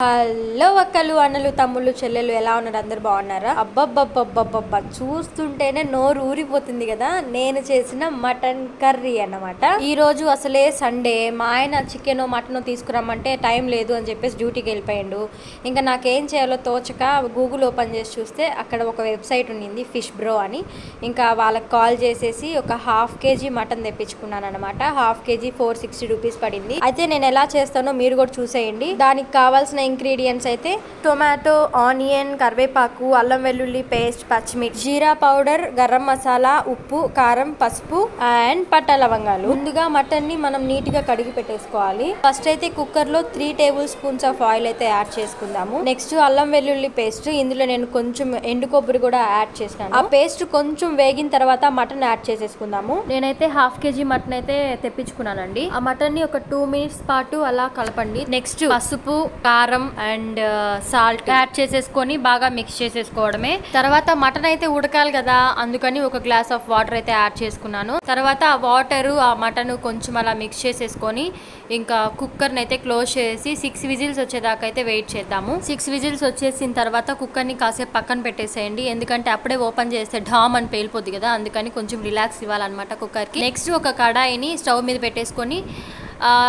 Hello అక్కలు అన్నలు తమ్ముళ్ళు చెల్లెలు ఎలా ఉన్నారు? అందరు బాగున్నారా? అబ్బబ్బబ్బబ్బబ్బబ్బా చూస్తుంటేనే నోరు ఊరిపోతుంది కదా. నేను చేసిన మటన్ కర్రీ అన్నమాట. ఈ రోజు అసలే సండే. మా ఆయన చికెన్ మటన్ తీసుకురమ్మంటే టైం లేదు అని చెప్పేసి డ్యూటీకి వెళ్ళిపోయిండు. ఇంకా నాకేం చేయాలో తోచక గూగుల్ ఓపెన్ చేసి చూస్తే అక్కడ ఒక వెబ్సైట్ ఉండింది, ఫిష్ బ్రో అని. ఇంకా వాళ్ళకి కాల్ చేసేసి ఒక ½ కేజీ మటన్ తెప్పించుకున్నాను అనమాట. ½ కేజీ 460 రూపీస్ పడింది. అయితే నేను ఎలా చేస్తానో మీరు కూడా చూసేయండి. దానికి కావాల్సిన ఇంగ్రీడియంట్స్ అయితే టొమాటో, ఆనియన్, కరివేపాకు, అల్లం వెల్లుల్లి పేస్ట్, పచ్చిమిర్చి, జీరా పౌడర్, గరం మసాలా, ఉప్పు, కారం, పసుపు అండ్ పట్టా లవంగాలు. ముందుగా మటన్ ని మనం నీట్ గా కడిగి పెట్టేసుకోవాలి. ఫస్ట్ అయితే కుక్కర్ లో 3 టేబుల్ స్పూన్స్ ఆఫ్ ఆయిల్ అయితే యాడ్ చేసుకుందాము. నెక్స్ట్ అల్లం వెల్లుల్లి పేస్ట్, ఇందులో నేను కొంచెం ఎండు కొబ్బరి కూడా యాడ్ చేసినాను. ఆ పేస్ట్ కొంచెం వేగిన తర్వాత మటన్ యాడ్ చేసేసుకుందాము. నేనైతే ½ కేజీ మటన్ అయితే తెప్పించుకున్నానండి. ఆ మటన్ ని ఒక 2 మినిట్స్ పాటు అలా కలపండి. నెక్స్ట్ పసుపు, కారం అండ్ సాల్ట్ యాడ్ చేసేసుకొని బాగా మిక్స్ చేసేసుకోవడమే. తర్వాత మటన్ అయితే ఉడకాలి కదా, అందుకని ఒక గ్లాస్ ఆఫ్ వాటర్ అయితే యాడ్ చేసుకున్నాను. తర్వాత ఆ వాటర్ ఆ మటన్ కొంచెం అలా మిక్స్ చేసేసుకొని ఇంకా కుక్కర్ని అయితే క్లోజ్ చేసి 6 విజిల్స్ వచ్చేదాకా అయితే వెయిట్ చేద్దాము. 6 విజిల్స్ వచ్చేసిన తర్వాత కుక్కర్ని కాసేపు పక్కన పెట్టేసేయండి. ఎందుకంటే అప్పుడే ఓపెన్ చేస్తే ఢామ్ అని పేలిపోద్ది కదా, అందుకని కొంచెం రిలాక్స్ ఇవ్వాలన్నమాట కుక్కర్కి. నెక్స్ట్ ఒక కడాయిని స్టవ్ మీద పెట్టేసుకొని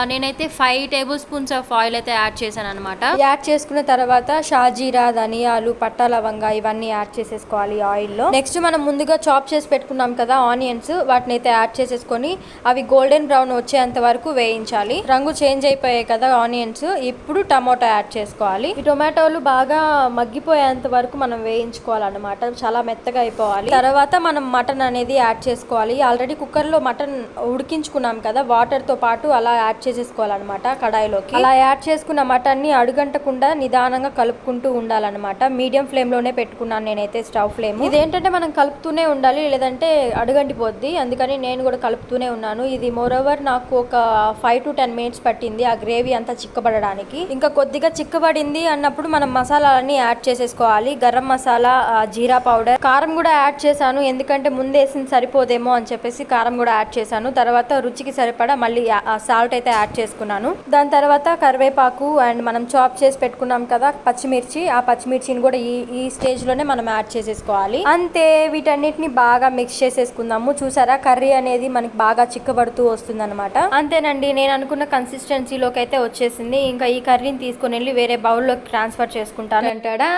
నేనైతే 5 టేబుల్ స్పూన్స్ ఆఫ్ ఆయిల్ అయితే యాడ్ చేశాను అనమాట. యాడ్ చేసుకున్న తర్వాత షాజీరా, ధనియాలు, పట్టా లవంగా ఇవన్నీ యాడ్ చేసేసుకోవాలి ఆయిల్లో. నెక్స్ట్ మనం ముందుగా చాప్ చేసి పెట్టుకున్నాం కదా ఆనియన్స్, వాటిని అయితే యాడ్ చేసేసుకొని అవి గోల్డెన్ బ్రౌన్ వచ్చేంత వరకు వేయించాలి. రంగు చేంజ్ అయిపోయాయి కదా ఆనియన్స్. ఇప్పుడు టమాటో యాడ్ చేసుకోవాలి. ఈ టొమాటోలు బాగా మగ్గిపోయేంత వరకు మనం వేయించుకోవాలన్నమాట, చాలా మెత్తగా అయిపోవాలి. తర్వాత మనం మటన్ అనేది యాడ్ చేసుకోవాలి. ఆల్రెడీ కుక్కర్ లో మటన్ ఉడికించుకున్నాం కదా, వాటర్ తో పాటు అలా యాడ్ చేసేసుకోవాలన్నమాట కడాయిలోకి. అలా యాడ్ చేసుకున్న మటన్ ని అడుగంటకుండా నిదానంగా కలుపుకుంటూ ఉండాలన్నమాట. మీడియం ఫ్లేమ్ లోనే పెట్టుకున్నాను నేనైతే స్టవ్ ఫ్లేమ్. ఇదేంటంటే మనం కలుపుతూనే ఉండాలి, లేదంటే అడుగంటిపోద్ది. అందుకని నేను కూడా కలుపుతూనే ఉన్నాను. ఇది మోరోవర్ నాకు ఒక 5 to 10 మినిట్స్ పట్టింది ఆ గ్రేవీ అంతా చిక్కబడడానికి. ఇంకా కొద్దిగా చిక్కబడింది అన్నప్పుడు మనం మసాలాలన్నీ యాడ్ చేసేసుకోవాలి. గరం మసాలా, జీరా పౌడర్, కారం కూడా యాడ్ చేశాను. ఎందుకంటే ముందేసింది సరిపోదేమో అని చెప్పేసి కారం కూడా యాడ్ చేశాను. తర్వాత రుచికి సరిపడా మళ్ళీ సాల్ట్ అయితే యాడ్ చేసుకున్నాను. దాని తర్వాత కరివేపాకు అండ్ మనం చాప్ చేసి పెట్టుకున్నాం కదా పచ్చిమిర్చి, ఆ పచ్చిమిర్చిని కూడా ఈ స్టేజ్ లోనే మనం యాడ్ చేసేసుకోవాలి. అంతే, వీటన్నిటిని బాగా మిక్స్ చేసేసుకుందాము. చూసారా, కర్రీ అనేది మనకి బాగా చిక్కబడుతూ వస్తుంది అనమాట. అంతేనండి, నేను అనుకున్న కన్సిస్టెన్సీలోకి అయితే వచ్చేసింది. ఇంకా ఈ కర్రీని తీసుకుని వెళ్ళి వేరే బౌల్లోకి ట్రాన్స్ఫర్ చేసుకుంటాను అంటాడా.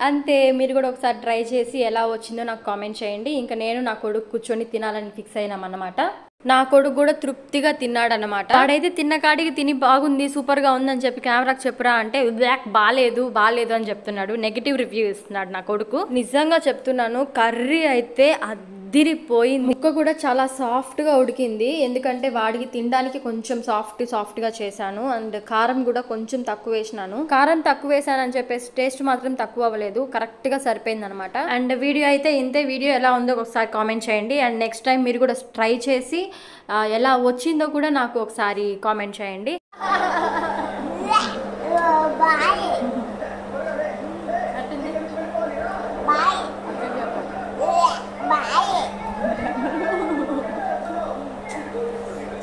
అంతే, మీరు కూడా ఒకసారి ట్రై చేసి ఎలా వచ్చిందో నాకు కామెంట్ చేయండి. ఇంకా నేను నా కొడుకు కూర్చొని తినాలని ఫిక్స్ అయినామన్నమాట. నా కొడుకు కూడా తృప్తిగా తిన్నాడనమాట. వాడైతే తిన్న కాడికి తిని బాగుంది, సూపర్ గా ఉందని చెప్పి కెమెరాకి చెప్పురా అంటే బాలేదు అని చెప్తున్నాడు. నెగిటివ్ రివ్యూ ఇస్తున్నాడు నా కొడుకు. నిజంగా చెప్తున్నాను, కర్రీ అయితే అదిరిపోయింది. ముక్క కూడా చాలా సాఫ్ట్ గా ఉడికింది. ఎందుకంటే వాడికి తినడానికి కొంచెం సాఫ్ట్ గా చేశాను. అండ్ కారం కూడా కొంచెం తక్కువ వేసినాను. కారం తక్కువ వేసానని చెప్పేసి టేస్ట్ మాత్రం తక్కువ అవ్వలేదు, కరెక్ట్ గా సరిపోయింది అనమాట. అండ్ వీడియో అయితే ఇంతే. వీడియో ఎలా ఉందో ఒకసారి కామెంట్ చేయండి. అండ్ నెక్స్ట్ టైం మీరు కూడా ట్రై చేసి ఎలా వచ్చిందో కూడా నాకు ఒకసారి కామెంట్ చేయండి.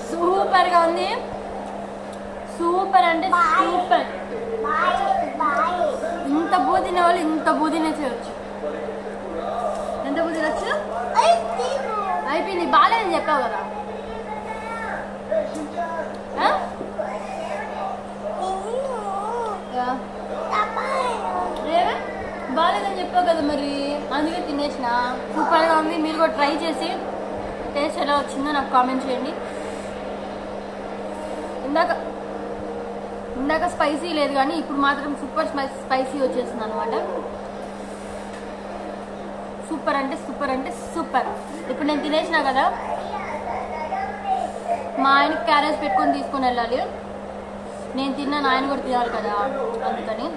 సూపర్ గా ఉంది, సూపర్ అంటే సూపర్. ఇంత బూ తినే వాళ్ళు ఇంత బూ తినేసేయచ్చు. ఎంత బూ తినచ్చు? అయిపోయింది, బాగాలేదని చెప్పావు కదా. బాగాలేదని చెప్పావు కదా, మరి అందుకే తినేసిన. సూపర్గా ఉంది. మీరు కూడా ట్రై చేసి టేస్ట్ ఎలా వచ్చిందో నాకు కామెంట్ చేయండి. ఇందాక స్పైసీ లేదు కానీ ఇప్పుడు మాత్రం సూపర్ స్పైసీ వచ్చేసింది అనమాట. సూపర్ అంటే సూపర్. ఇప్పుడు నేను తినేసినా కదా, మా ఆయనకి క్యారేజ్ పెట్టుకొని తీసుకొని వెళ్ళాలి. నేను తిన్నాను, ఆయన కూడా తినాలి కదా, అందుకని.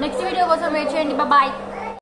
నెక్స్ట్ వీడియో కోసం వెయిట్ చేయండి. బాయ్.